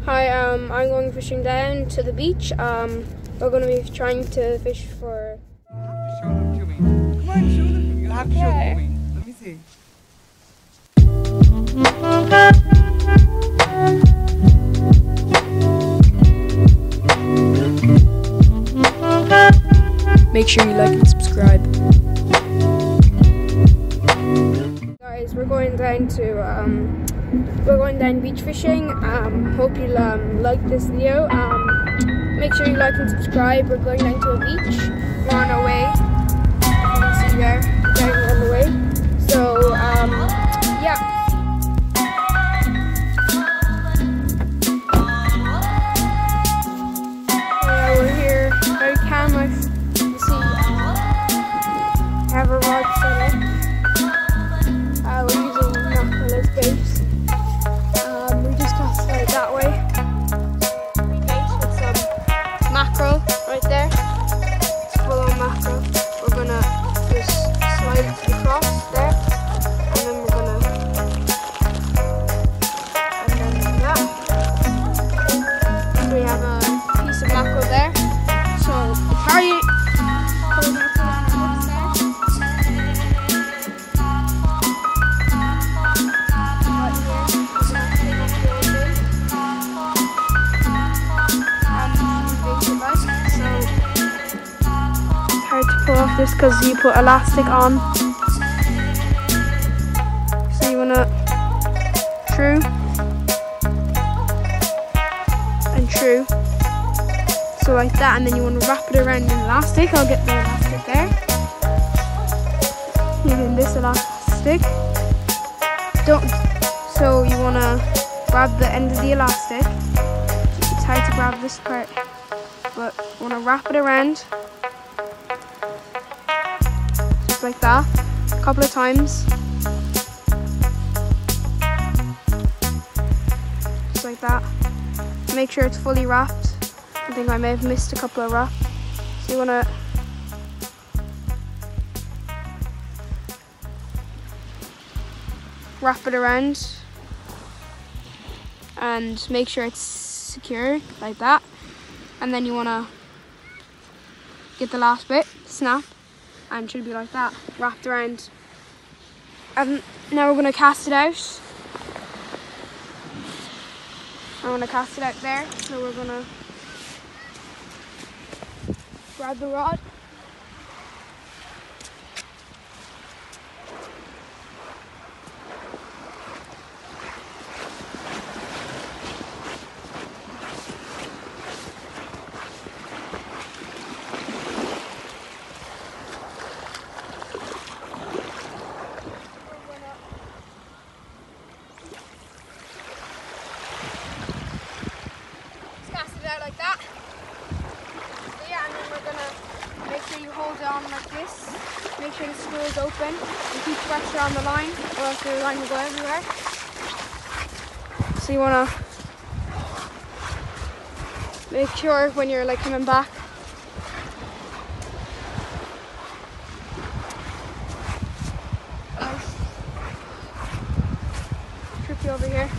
Hi, I'm going fishing down to the beach. We're going to be trying to fish for... You have to show them to me. Come on, show them. You have to show them to me. Let me see. Make sure you like and subscribe. Guys, we're going down beach fishing. Hope you like this video. Make sure you like and subscribe. We're going down to a beach. We're on our way. You can see there, down on the way. So yeah. We're here, very calm. You see, we have a rod set up. We're using mullet baits. We just cast it out that way. We bait with some mackerel right there. It's full on mackerel. We're gonna just slide it to the cross there, and then we're gonna, so we have a piece of mackerel there. So try it. Hold it on our hooks there. Hard to pull off this because you put elastic on. So you wanna true and true. So like that, and then you wanna wrap it around the elastic. I'll get the elastic there. Using this elastic. So you wanna grab the end of the elastic. It's hard to grab this part, but you wanna wrap it around. Like that, a couple of times, just like that. Make sure it's fully wrapped. I think I may have missed a couple of wraps. So you want to wrap it around and make sure it's secure like that, and then you want to get the last bit, snap, and it should be like that, wrapped around. And now we're going to cast it out. I'm going to cast it out there. So we're going to grab the rod. Like that. So yeah, and then we're gonna make sure you hold it on like this. Make sure the screw is open and keep pressure on the line, or else the line will go everywhere. So you wanna make sure when you're like coming back, nice. Trip you over here.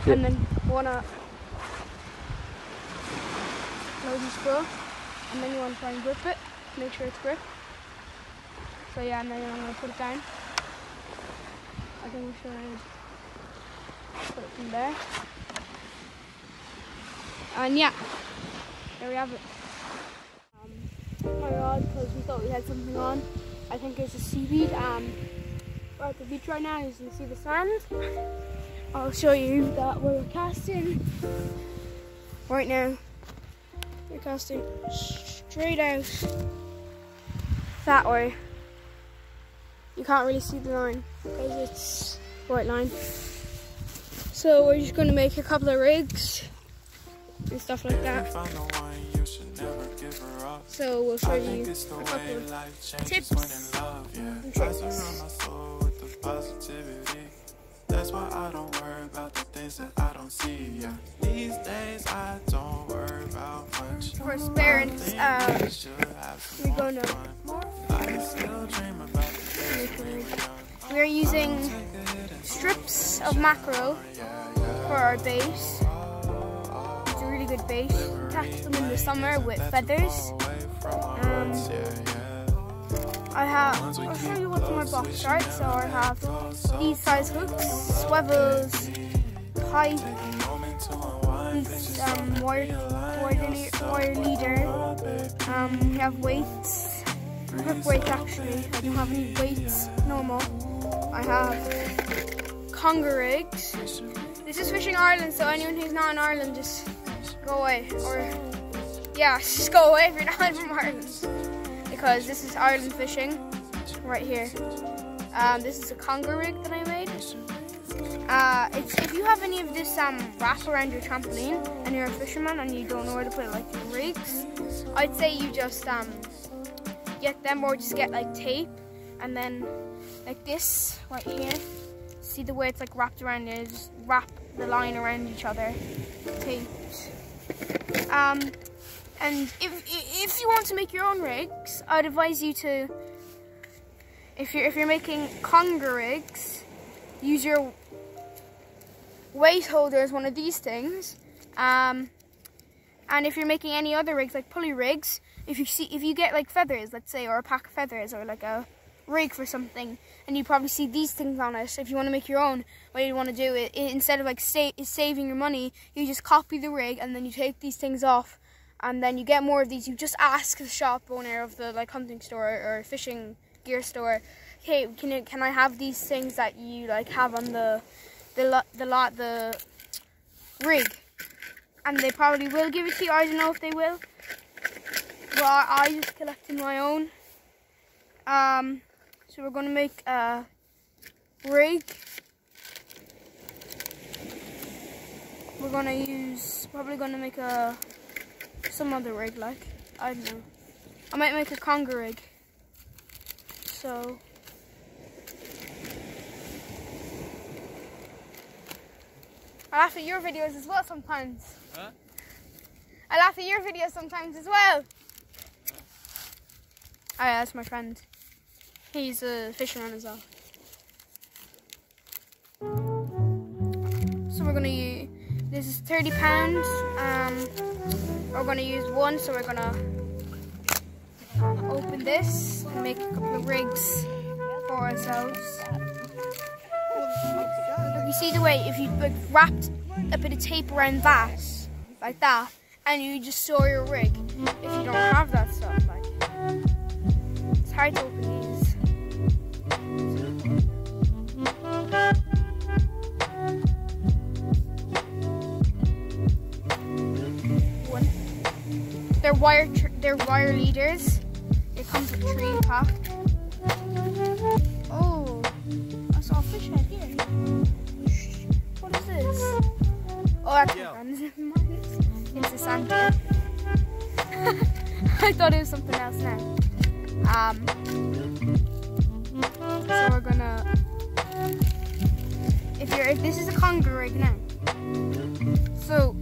And then you want to close the screw, and then you want to try and grip it, make sure it's gripped. So yeah, and then I'm going to put it down. I think we should put it from there. And yeah, there we have it. My rod, because we thought we had something on. I think it's a seaweed. We're at the beach right now, as you can see the sand. I'll show you that we're casting right now. We're casting straight out that way. You can't really see the line because it's white line. So we're just going to make a couple of rigs and stuff like that. So we'll show you a couple of tips and tricks. That's why I don't worry about the things that I don't see. Yeah, these days I don't worry about much. For parents, we're gonna. I still dream about the days We're using strips of mackerel for our base. It's a really good base. Catch them in the summer with feathers. I'll show you what's in my box, right? So I have these size hooks, swivels, pipe, this wire leader. We have weights, hook weights actually. I don't have any weights normal. I have conger rigs. This is Fishing Ireland, so anyone who's not in Ireland, just go away. Or yeah, just go away if you're not from Ireland, because this is Ireland fishing right here. This is a conger rig that I made. If you have any of this wrap around your trampoline and you're a fisherman and you don't know where to put it, like your rigs, I'd say you just get them, or just get like tape, and then like this right here. See the way it's like wrapped around it? Just wrap the line around each other, taped. And if you want to make your own rigs, I'd advise you to, if you're making conger rigs, use your weight holder as one of these things. And if you're making any other rigs, like pulley rigs, if you get like feathers, let's say, or a pack of feathers, or like a rig for something, and you probably see these things on it. If you want to make your own, what you want to do is, instead of like saving your money, you just copy the rig and then you take these things off, and then you get more of these. You just ask the shop owner of the like hunting store or fishing gear store, hey, can I have these things that you like have on the rig? And they probably will give it to you. I don't know if they will, but I just collected my own. So we're gonna make a rig. We're probably gonna make some other rig, like, I don't know. I might make a conger rig. So I laugh at your videos as well sometimes. Huh? I laugh at your videos sometimes as well. Oh yeah, that's my friend. He's a fisherman as well. So we're gonna use, this is 30 pounds. We're gonna use one, so we're gonna open this and make a couple of rigs for ourselves. You see the way, if you like wrapped a bit of tape around that, like that, and you just sew your rig. If you don't have that stuff, like, it's hard to open these. They're wire leaders. It comes with 3 pack. Oh, I saw a fish head here. What is this? Oh, that's my friend. It's a sand here. I thought it was something else now. So we're gonna, if this is a conger rig now, so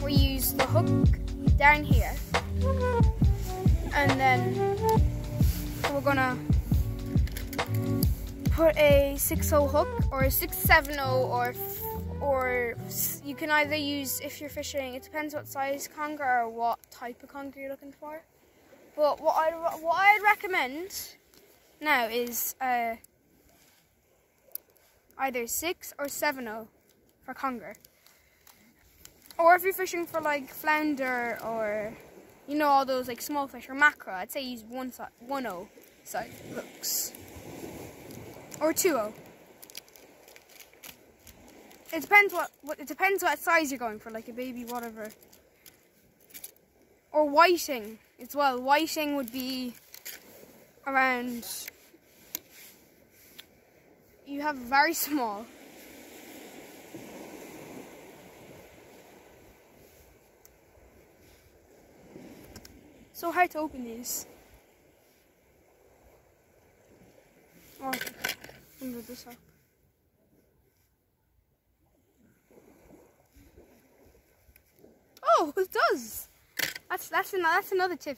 we use the hook down here, and then we're gonna put a 6/0 hook or a 6/7/0, or you can either use, if you're fishing, it depends what size conger or what type of conger you're looking for. But what I'd recommend now is either 6 or 7/0 for conger. Or if you're fishing for like flounder or, you know, all those like small fish or mackerel, I'd say use 1/0 size hooks. Or 2/0. It depends what size you're going for, like a baby, whatever. Or whiting as well. Whiting would be around, you have very small. So hard to open these. Oh, let me put this up. Oh, it does. That's another tip.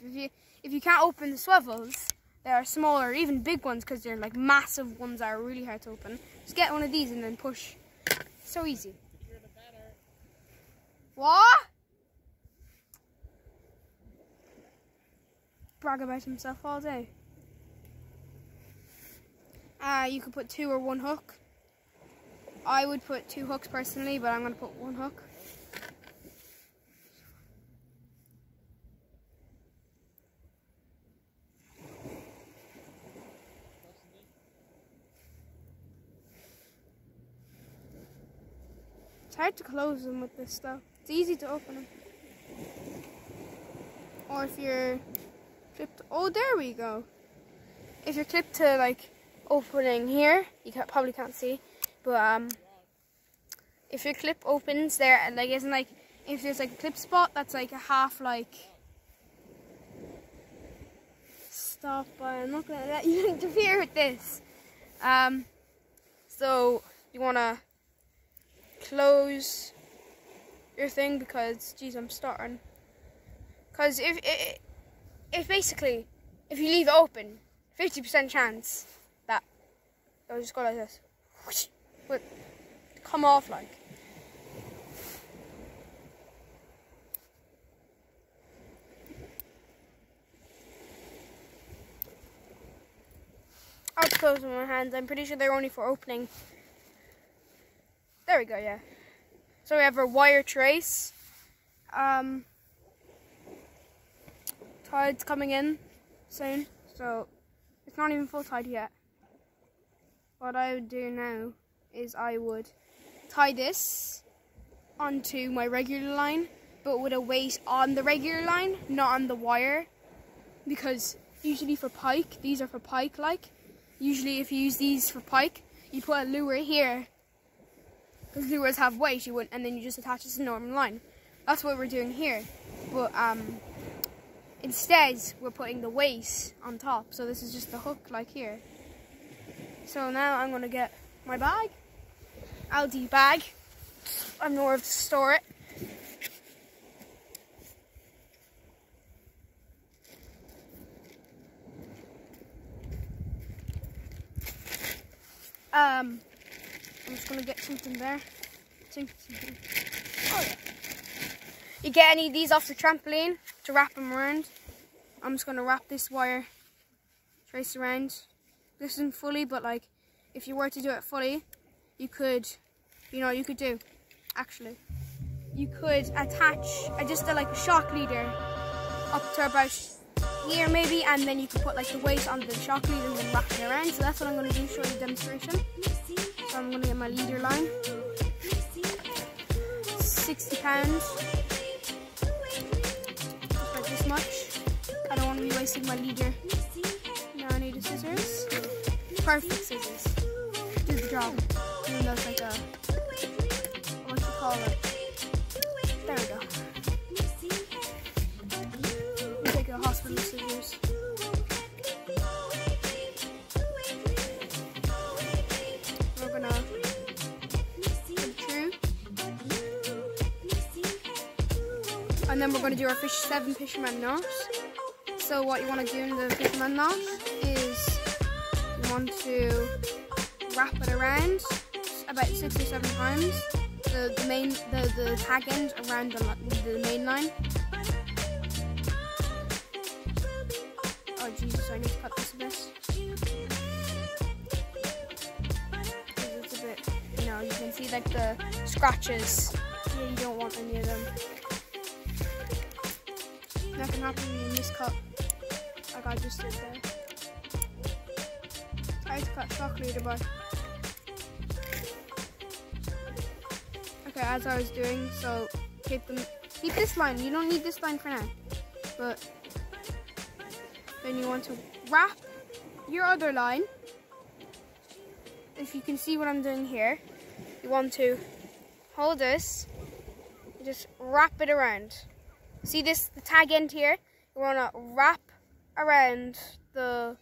If you can't open the swivels, There are smaller, even big ones, because they're like massive ones that are really hard to open. Just get one of these and then push. So easy. What? Brag about himself all day. You could put 2 or 1 hook. I would put 2 hooks personally, but I'm going to put 1 hook. It's hard to close them with this stuff. It's easy to open them. Or if you're clipped, oh, there we go. If you're clipped to like opening here, you probably can't see, but if your clip opens there and like isn't like, if there's like a clip spot that's like a half like, stop, I'm not gonna let you interfere with this. So you wanna close your thing because, geez, I'm starting. Because if basically, if you leave it open, 50% chance that it'll just go like this, whoosh, but come off like. I'll just close with my hands. I'm pretty sure they're only for opening. There we go, yeah. So we have our wire trace. Tide's coming in soon, so it's not even full tide yet. What I would do now is I would tie this onto my regular line, but with a weight on the regular line, not on the wire. Because usually for pike, these are for pike like. Usually if you use these for pike, you put a lure here. Because lures have weight, you wouldn't, and then you just attach it to the normal line. That's what we're doing here. But instead, we're putting the weight on top. So this is just the hook like here. So now I'm going to get my bag. Aldi bag. I know where to store it. I'm just going to get something there. Something. Oh yeah. You get any of these off the trampoline to wrap them around. I'm just going to wrap this wire trace around. This isn't fully, but like if you were to do it fully, you could, you know what you could do, actually. You could attach just like a shock leader up to about here maybe, and then you could put like the weight on the shock leader and then wrap it around. So that's what I'm going to do, show you a demonstration. So I'm going to get my leader line. 60 pounds. Just about this much. I don't want to be wasting my leader. Now I need a scissors. Perfect scissors. Do the job. Even though it's like a, what you call it. There we go. We'll take a hospital scissors. We're gonna put it through. And then we're gonna do our 7 fisherman knots. So what you want to do in the fisherman knot is you want to wrap it around about 6 or 7 times. The tag end around the main line. Oh Jesus, I need to cut this a bit. It's a bit, you know, you can see like the scratches. Yeah, you don't want any of them. That can happen when you miscut, like I just did there. Try to cut shock leader, but okay, as I was doing, so keep this line. You don't need this line for now, but then you want to wrap your other line. If you can see what I'm doing here, you want to hold this and just wrap it around. See this, the tag end here? You want to wrap around the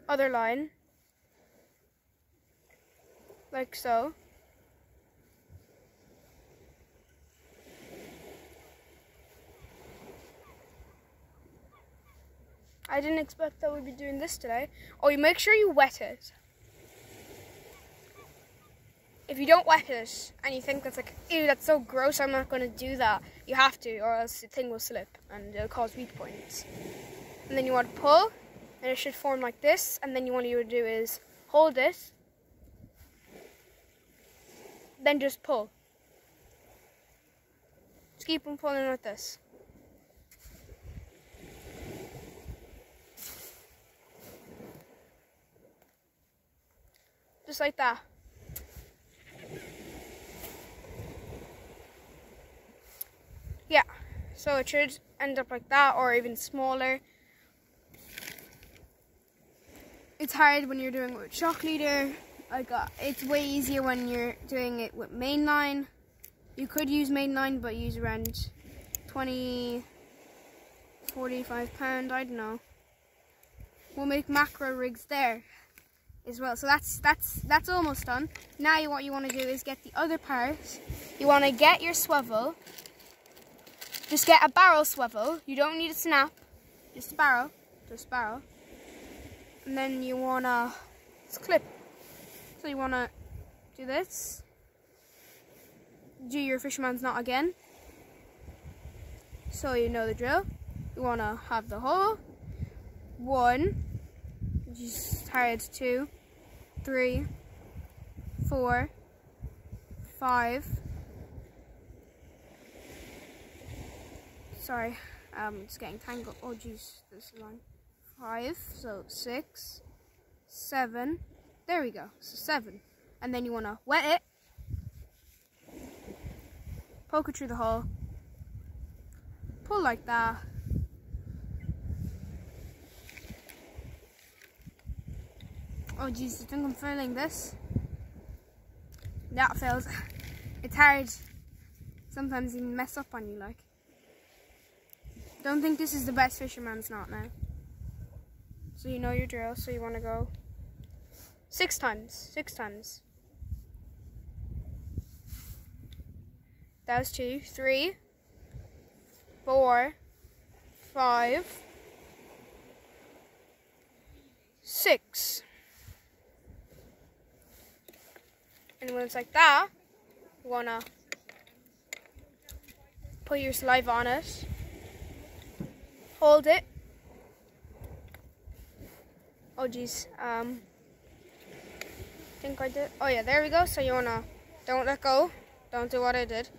other line, like so. I didn't expect that we'd be doing this today. Oh, you make sure you wet it. If you don't wet it and you think that's like, ew, that's so gross, I'm not going to do that, you have to, or else the thing will slip and it'll cause weak points. And then you want to pull, and it should form like this, and then what you would do is hold it, then just pull. Just keep on pulling like this. Just like that. Yeah, so it should end up like that, or even smaller. It's hard when you're doing it with shock leader. It's way easier when you're doing it with mainline. You could use mainline, but use around 20, 45 pound, I don't know. We'll make macro rigs there as well. So that's almost done. Now what you want to do is get the other part. You want to get your swivel. Just get a barrel swivel. You don't need a snap. Just a barrel. Just a barrel. And then you want to clip. So you want to do this. Do your fisherman's knot again. So you know the drill. You want to have the hole. 1, just tied 2, 3, 4, 5. Sorry, it's getting tangled. Oh jeez, this line. 5, so 6, 7. There we go. So 7, and then you want to wet it. Poke it through the hole. Pull like that. Oh jeez, I think I'm failing this. That fails. It's hard. Sometimes even mess up on you, like. Don't think this is the best fisherman's knot now. So you know your drill, so you want to go 6 times. 6 times. That was 2, 3, 4, 5, 6. And when it's like that, you want to put your saliva on it. Hold it. Oh geez, I think I did. Oh yeah, there we go. So you wanna, don't let go. Don't do what I did.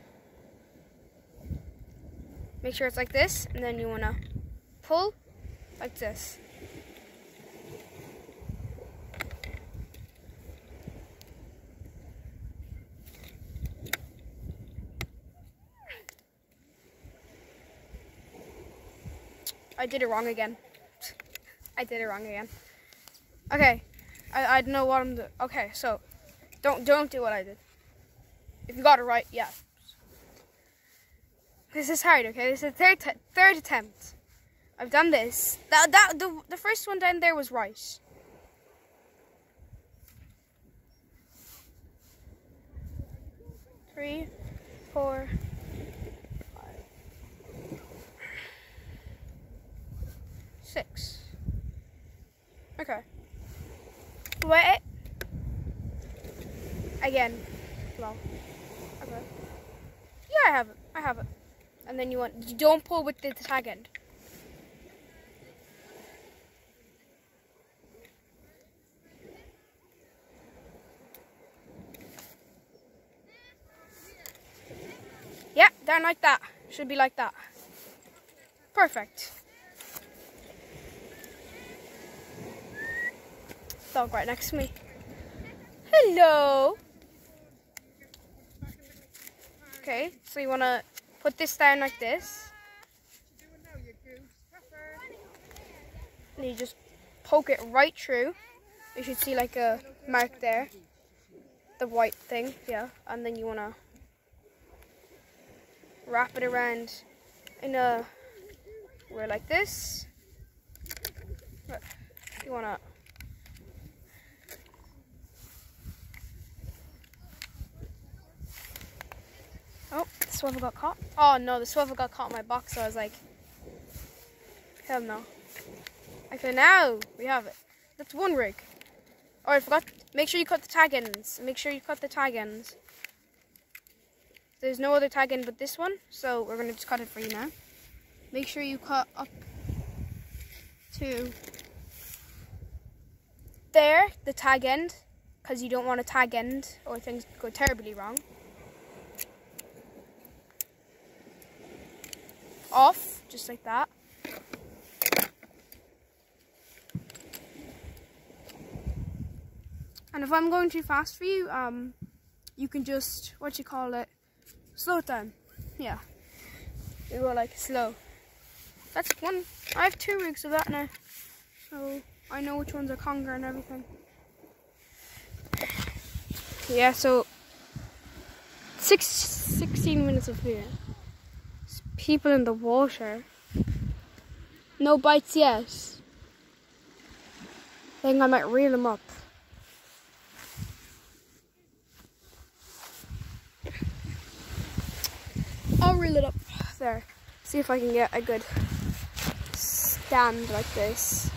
Make sure it's like this, and then you wanna pull like this. I did it wrong again. I did it wrong again. Okay, I don't know what I'm doing. Okay, so don't do what I did. If you got it right, yeah. This is hard. Okay, this is the third attempt. I've done this. The first one down there was right. Three, 4, 5, 6. Okay. Wet it. Again. Well. Okay. Yeah, I have it. And then you don't pull with the tag end. Yeah, down like that. Should be like that. Perfect. Dog right next to me. Hello. Okay, so you want to put this down like this. And you just poke it right through. You should see like a mark there. The white thing, yeah. And then you want to wrap it around in a way like this. You want to oh, the swivel got caught. Oh no, the swivel got caught in my box, so I was like, hell no. Okay, now we have it. That's one rig. Oh, I forgot. Make sure you cut the tag ends. Make sure you cut the tag ends. There's no other tag end but this one, so we're going to just cut it for you now. Make sure you cut up to there, the tag end, because you don't want a tag end or things go terribly wrong. Off, just like that. And if I'm going too fast for you, you can just, slow it down. Yeah, we go like slow. That's one. I have 2 rigs of that now, so I know which ones are conger and everything. Yeah, so 16 minutes of video. There's people in the water. No bites yet. I think I might reel them up. I'll reel it up there. See if I can get a good stand like this.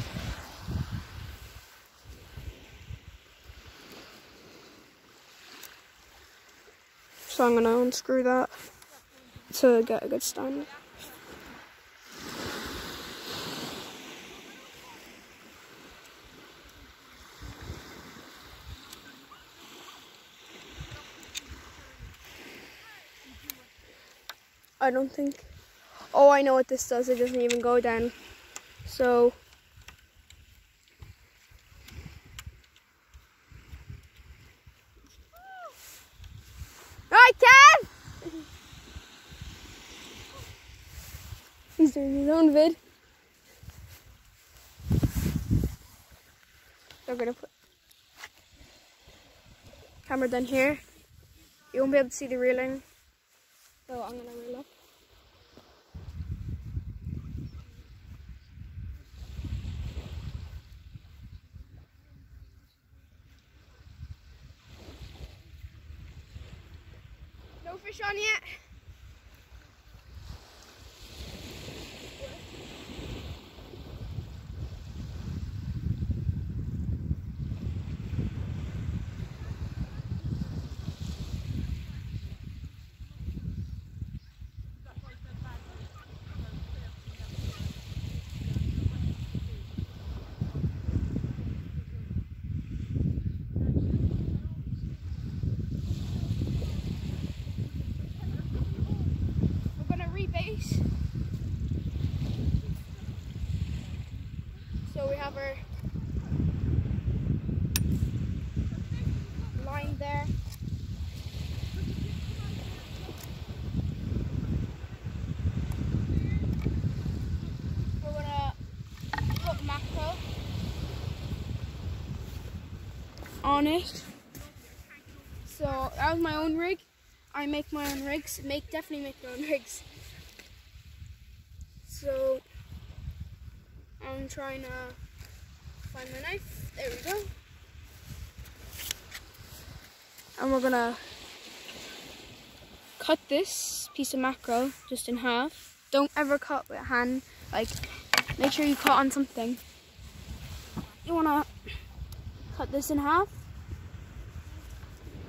So I'm gonna unscrew that to get a good stand. I don't think. Oh, I know what this does. It doesn't even go down. So. Right, Kev! He's doing his own vid. They're gonna put camera down here. You won't be able to see the reeling. So I'm gonna reel up. No fish on yet. Base. So we have our line there. We're gonna put mackerel on it. So that was my own rig. I make my own rigs. Definitely make my own rigs. So I'm trying to find my knife. There we go. And we're gonna cut this piece of mackerel just in half. Don't ever cut with a hand. Like, make sure you cut on something. You wanna cut this in half.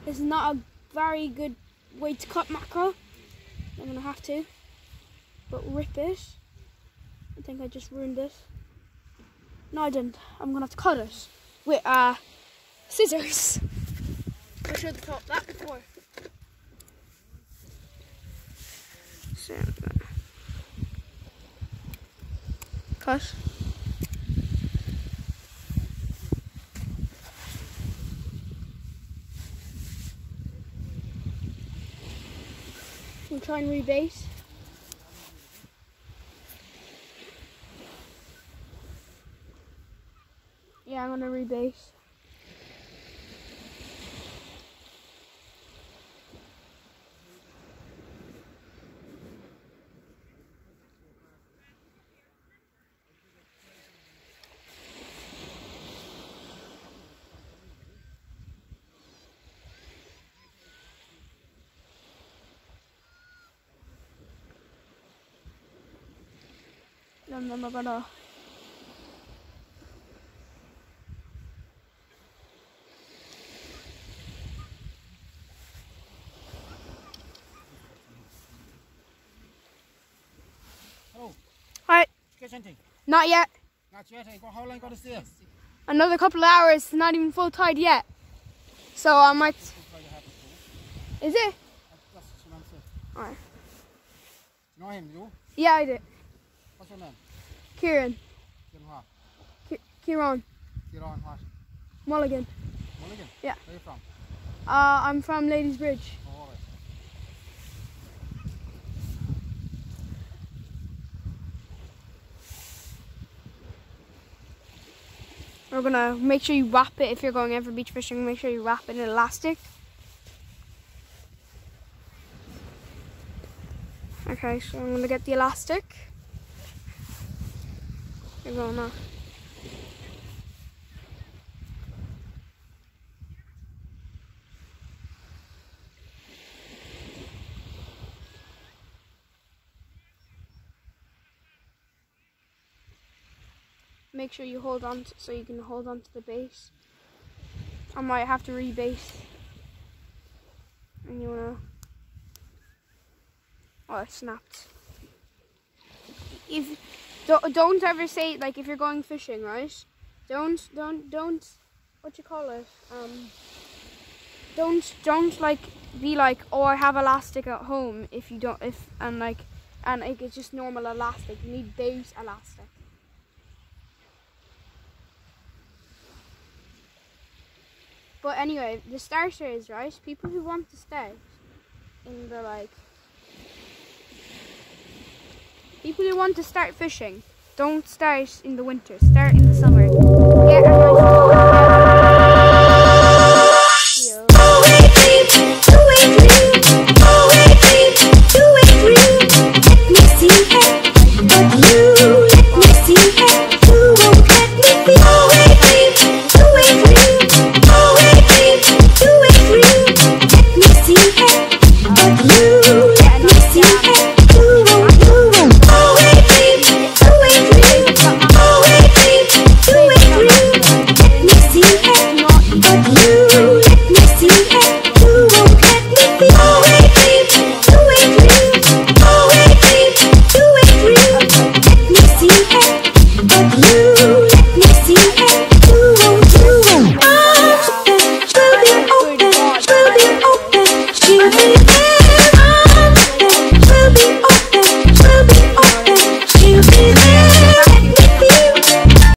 This is not a very good way to cut mackerel. I'm gonna have to, but rip it. I think I just ruined this. No, I didn't. I'm gonna have to cut it with scissors. I should have thought that before. So I'm gonna cut. We'll try and rebase. Yeah, I'm gonna rebase. And then we're gonna fish anything? Not yet. Not yet. How long got to stay? Another couple of hours. Not even full tide yet. So I might. Is it? That's what I'm saying. Alright. You know him, you? Yeah, I did. What's your name? Kieran. Kieran what? Kieran. Kieran what? Mulligan. Mulligan? Yeah. Where are you from? I'm from Ladies Bridge. Oh, all right. We're gonna make sure you wrap it if you're going in for beach fishing. Make sure you wrap it in elastic. Okay, so I'm gonna get the elastic. You're going now. Make sure you hold on so you can hold on to the base. I might have to rebase. And you wanna. Oh, it snapped. If don't ever say, like, if you're going fishing, right? Don't what you call it? Don't like be like, oh, I have elastic at home. If you don't, and it's just normal elastic. You need base elastic. But anyway, the starter is, right, people who want to start in the, like, people who want to start fishing, don't start in the winter, start in the summer. Get a But you